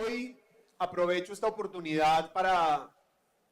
Hoy aprovecho esta oportunidad para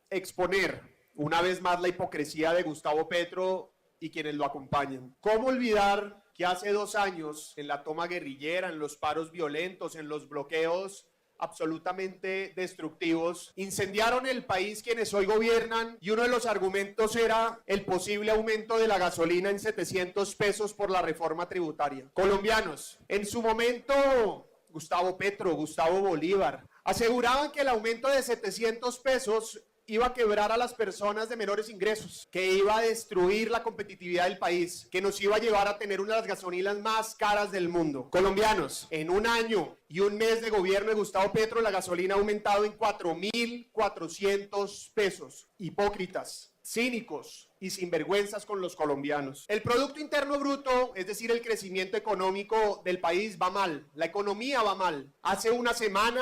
exponer una vez más la hipocresía de Gustavo Petro y quienes lo acompañan. ¿Cómo olvidar que hace 2 años, en la toma guerrillera, en los paros violentos, en los bloqueos absolutamente destructivos, incendiaron el país quienes hoy gobiernan y uno de los argumentos era el posible aumento de la gasolina en 700 pesos por la reforma tributaria? Colombianos, en su momento Gustavo Petro, Gustavo Bolívar, aseguraban que el aumento de 700 pesos iba a quebrar a las personas de menores ingresos, que iba a destruir la competitividad del país, que nos iba a llevar a tener una de las gasolinas más caras del mundo. Colombianos, en 1 año y 1 mes de gobierno de Gustavo Petro, la gasolina ha aumentado en 4.400 pesos. Hipócritas, cínicos y sinvergüenzas con los colombianos. El Producto Interno Bruto, es decir, el crecimiento económico del país va mal, la economía va mal. Hace una semana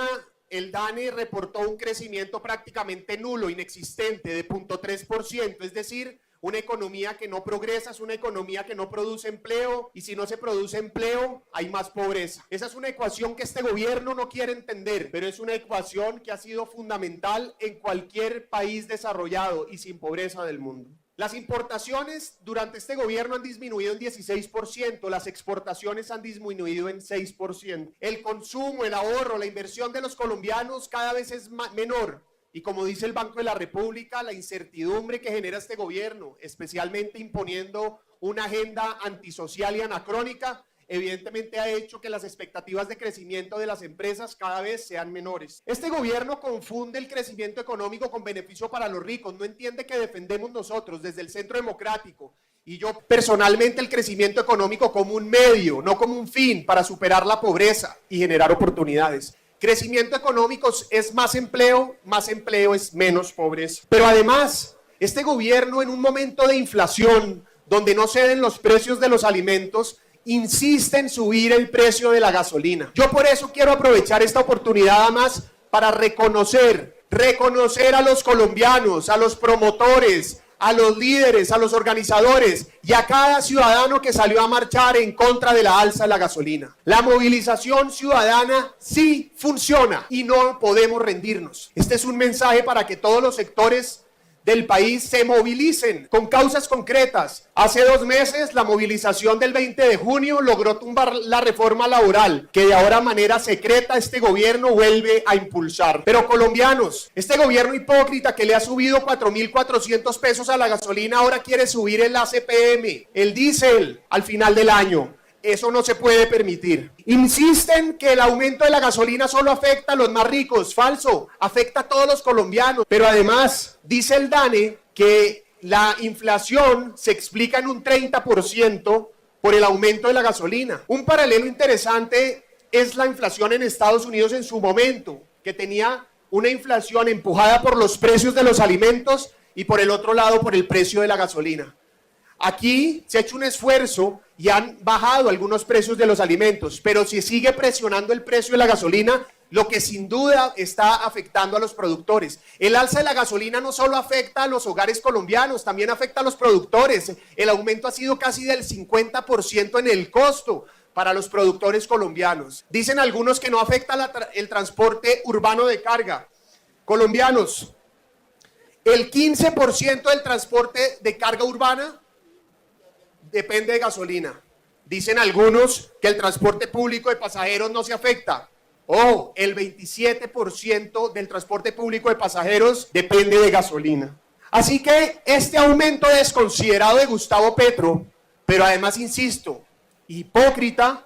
el DANE reportó un crecimiento prácticamente nulo, inexistente, de 0.3%, es decir, una economía que no progresa, es una economía que no produce empleo, y si no se produce empleo, hay más pobreza. Esa es una ecuación que este gobierno no quiere entender, pero es una ecuación que ha sido fundamental en cualquier país desarrollado y sin pobreza del mundo. Las importaciones durante este gobierno han disminuido en 16%, las exportaciones han disminuido en 6%. El consumo, el ahorro, la inversión de los colombianos cada vez es menor. Y como dice el Banco de la República, la incertidumbre que genera este gobierno, especialmente imponiendo una agenda antisocial y anacrónica, evidentemente ha hecho que las expectativas de crecimiento de las empresas cada vez sean menores. Este gobierno confunde el crecimiento económico con beneficio para los ricos, no entiende que defendemos nosotros desde el Centro Democrático y yo personalmente el crecimiento económico como un medio, no como un fin para superar la pobreza y generar oportunidades. Crecimiento económico es más empleo es menos pobreza. Pero además, este gobierno en un momento de inflación donde no ceden los precios de los alimentos, insiste en subir el precio de la gasolina. Yo por eso quiero aprovechar esta oportunidad además para reconocer a los colombianos, a los promotores, a los líderes, a los organizadores y a cada ciudadano que salió a marchar en contra de la alza de la gasolina. La movilización ciudadana sí funciona y no podemos rendirnos. Este es un mensaje para que todos los sectores del país se movilicen con causas concretas. Hace 2 meses la movilización del 20 de junio logró tumbar la reforma laboral que de ahora de manera secreta este gobierno vuelve a impulsar. Pero colombianos, este gobierno hipócrita que le ha subido 4.400 pesos a la gasolina ahora quiere subir el ACPM, el diésel al final del año. Eso no se puede permitir. Insisten que el aumento de la gasolina solo afecta a los más ricos. Falso, afecta a todos los colombianos. Pero además, dice el DANE que la inflación se explica en un 30% por el aumento de la gasolina. Un paralelo interesante es la inflación en Estados Unidos en su momento, que tenía una inflación empujada por los precios de los alimentos y por el otro lado por el precio de la gasolina. Aquí se ha hecho un esfuerzo y han bajado algunos precios de los alimentos, pero si sigue presionando el precio de la gasolina, lo que sin duda está afectando a los productores. El alza de la gasolina no solo afecta a los hogares colombianos, también afecta a los productores. El aumento ha sido casi del 50% en el costo para los productores colombianos. Dicen algunos que no afecta el transporte urbano de carga. Colombianos, el 15% del transporte de carga urbana depende de gasolina. Dicen algunos que el transporte público de pasajeros no se afecta. El 27% del transporte público de pasajeros depende de gasolina. Así que este aumento desconsiderado de Gustavo Petro, pero además, insisto, hipócrita,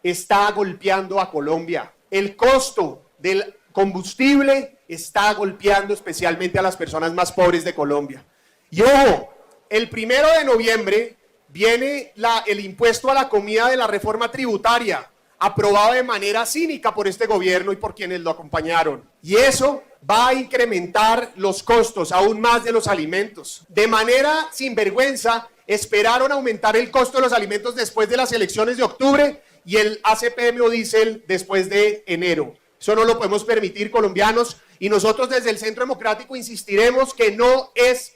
está golpeando a Colombia. El costo del combustible está golpeando especialmente a las personas más pobres de Colombia. Y ojo, el 1 de noviembre viene el impuesto a la comida de la reforma tributaria, aprobado de manera cínica por este gobierno y por quienes lo acompañaron. Y eso va a incrementar los costos aún más de los alimentos. De manera sinvergüenza, esperaron aumentar el costo de los alimentos después de las elecciones de octubre y el ACPM o diésel después de enero. Eso no lo podemos permitir, colombianos, y nosotros desde el Centro Democrático insistiremos que no es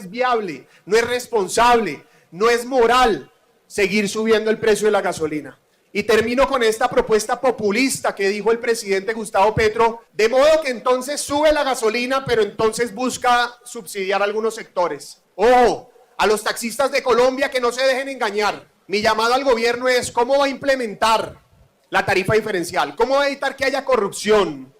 viable, no es responsable, no es moral seguir subiendo el precio de la gasolina. Y termino con esta propuesta populista que dijo el presidente Gustavo Petro, de modo que entonces sube la gasolina, pero entonces busca subsidiar a algunos sectores. Ojo, a los taxistas de Colombia que no se dejen engañar. Mi llamado al gobierno es cómo va a implementar la tarifa diferencial, cómo va a evitar que haya corrupción,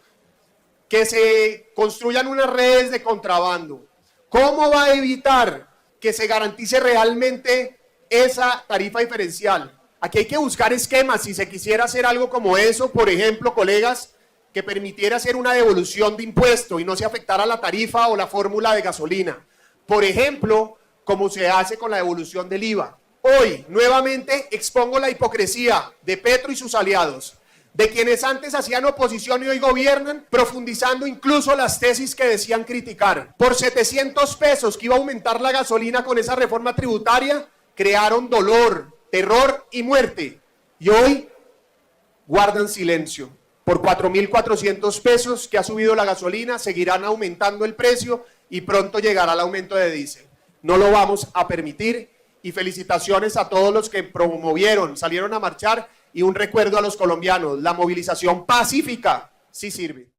que se construyan unas redes de contrabando, cómo va a evitar que se garantice realmente esa tarifa diferencial. Aquí hay que buscar esquemas, si se quisiera hacer algo como eso, por ejemplo, colegas, que permitiera hacer una devolución de impuesto y no se afectara la tarifa o la fórmula de gasolina. Por ejemplo, como se hace con la devolución del IVA. Hoy, nuevamente, expongo la hipocresía de Petro y sus aliados, de quienes antes hacían oposición y hoy gobiernan, profundizando incluso las tesis que decían criticar. Por 700 pesos que iba a aumentar la gasolina con esa reforma tributaria, crearon dolor, terror y muerte. Y hoy guardan silencio. Por 4.400 pesos que ha subido la gasolina, seguirán aumentando el precio y pronto llegará el aumento de diésel. No lo vamos a permitir y felicitaciones a todos los que promovieron, salieron a marchar y un recuerdo a los colombianos. La movilización pacífica sí sirve.